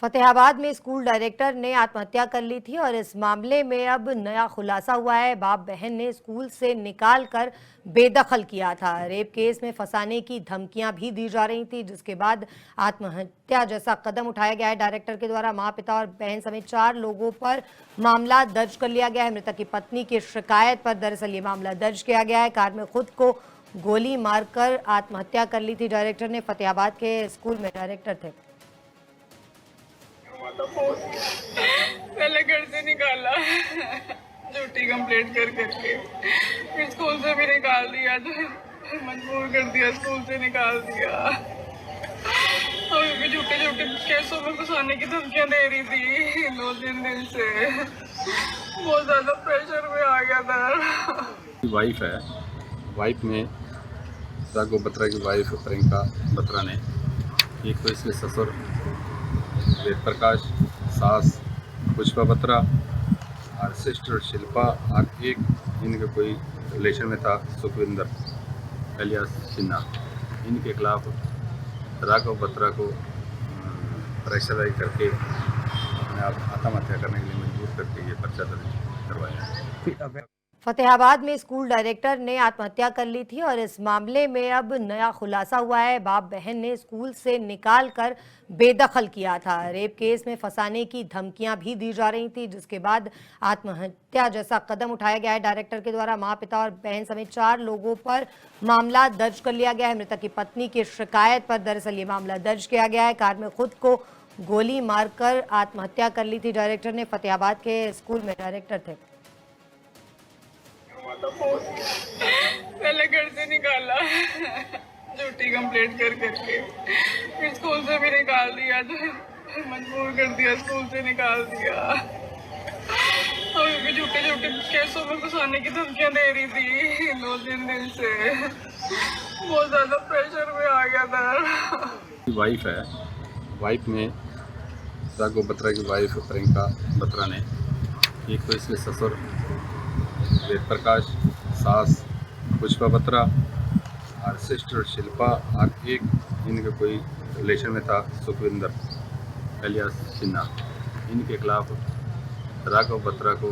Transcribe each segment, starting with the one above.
फतेहाबाद में school director ने आत्महत्या कर ली थी और इस मामले में अब नया खुलासा हुआ है। बाप बहन ने स्कूल से निकाल कर बेदखल किया था। रेप केस में फंसाने की धमकियां भी दी जा रही थी, जिसके बाद आत्महत्या जैसा कदम उठाया गया है डायरेक्टर के द्वारा। मां, पिता और बहन समेत 4 लोगों पर मामला दर्ज कर लिया गया है। मृतक की पत्नी की शिकायत पर दरअसल ये मामला दर्ज किया गया है। कार में खुद को गोली मारकर आत्महत्या कर ली थी डायरेक्टर ने। फतेहाबाद के स्कूल में डायरेक्टर थे। पहले घर से निकाला झूठी कंप्लेंट कर करके, फिर स्कूल से भी निकाल दिया, जो मजबूर कर दिया, स्कूल से निकाल दिया। और भी झूठे झूठे केसों में फंसाने की धमकियां दे रही थी 2-3 दिन से। बहुत ज्यादा प्रेशर में आ गया था। वाइफ है, वाइफ में राघव बत्रा की वाइफ प्रियंका बत्रा ने, एक तो इसके ससुर वेद प्रकाश, सास पुष्पा बत्रा और सिस्टर शिल्पा, और एक इनके कोई रिलेशन में था सुखविंदर एलियास सिन्हा। इनके खिलाफ राघव बत्रा को प्रेशराइज करके अपने आप आत्महत्या करने के लिए मजबूर करके ये पर्चा दर्ज करवाया। फतेहाबाद में स्कूल डायरेक्टर ने आत्महत्या कर ली थी और इस मामले में अब नया खुलासा हुआ है। बाप बहन ने स्कूल से निकाल कर बेदखल किया था। रेप केस में फंसाने की धमकियां भी दी जा रही थी, जिसके बाद आत्महत्या जैसा कदम उठाया गया है डायरेक्टर के द्वारा। मां, पिता और बहन समेत 4 लोगों पर मामला दर्ज कर लिया गया है। मृतक की पत्नी की शिकायत पर दरअसल ये मामला दर्ज किया गया है। कार में खुद को गोली मारकर आत्महत्या कर ली थी डायरेक्टर ने। फतेहाबाद के स्कूल में डायरेक्टर थे। पहले घर से निकाला झूठी कंप्लेंट कर करके, फिर स्कूल से भी निकाल दिया, जो मजबूर कर दिया, स्कूल से निकाल दिया। और भी झूठे झूठे केसों में फंसाने की धमकियां दे रही थी 2-3 दिन से। बहुत ज्यादा प्रेशर में आ गया था। वाइफ है, वाइफ में राघव बत्रा की वाइफ प्रियंका बत्रा ने, एक तो इसके ससुर वेद प्रकाश, सास पुष्पा बत्रा और सिस्टर शिल्पा, और एक इनके कोई रिलेशन में था सुखविंदर एलियास सिन्हा। इनके खिलाफ राघव बत्रा को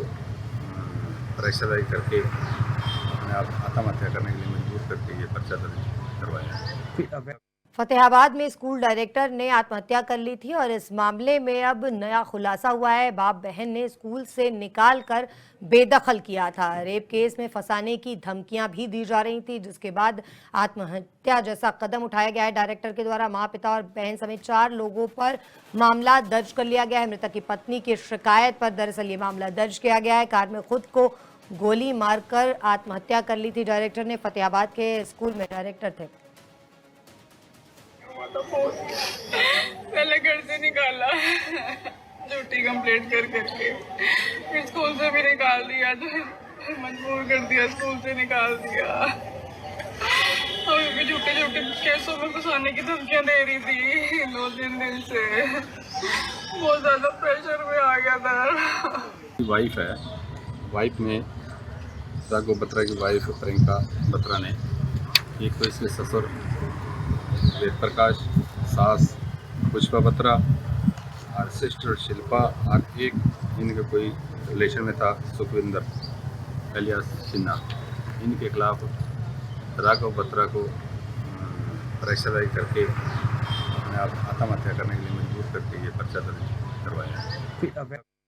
प्रेशराइज करके अपने आप आत्महत्या करने के लिए मजबूर करके ये पर्चा दर्ज करवाया। फतेहाबाद में स्कूल डायरेक्टर ने आत्महत्या कर ली थी और इस मामले में अब नया खुलासा हुआ है। बाप बहन ने स्कूल से निकाल कर बेदखल किया था। रेप केस में फंसाने की धमकियां भी दी जा रही थी, जिसके बाद आत्महत्या जैसा कदम उठाया गया है डायरेक्टर के द्वारा। मां, पिता और बहन समेत 4 लोगों पर मामला दर्ज कर लिया गया है। मृतक की पत्नी की शिकायत पर दरअसल ये मामला दर्ज किया गया है। कार में खुद को गोली मारकर आत्महत्या कर ली थी डायरेक्टर ने। फतेहाबाद के स्कूल में डायरेक्टर थे। पहले घर से निकाला झूठी कंप्लेंट कर करके, फिर स्कूल से भी निकाल दिया, जो मजबूर कर दिया, स्कूल से निकाल दिया। और भी झूठे झूठे केसों में फंसाने की धमकियां दे रही थी 2-3 दिन से। बहुत ज्यादा प्रेशर में आ गया था। वाइफ है, वाइफ में राघव बत्रा की वाइफ प्रियंका बत्रा ने, एक तो इसके ससुर वेद प्रकाश, सास पुष्पा बत्रा और सिस्टर शिल्पा, और एक इनके कोई रिलेशन में था सुखविंदर एलियास सिन्हा। इनके खिलाफ राघव बत्रा को प्रेशराइज करके अपने आप आत्महत्या करने के लिए मजबूर करके ये पर्चा दर्ज करवाया।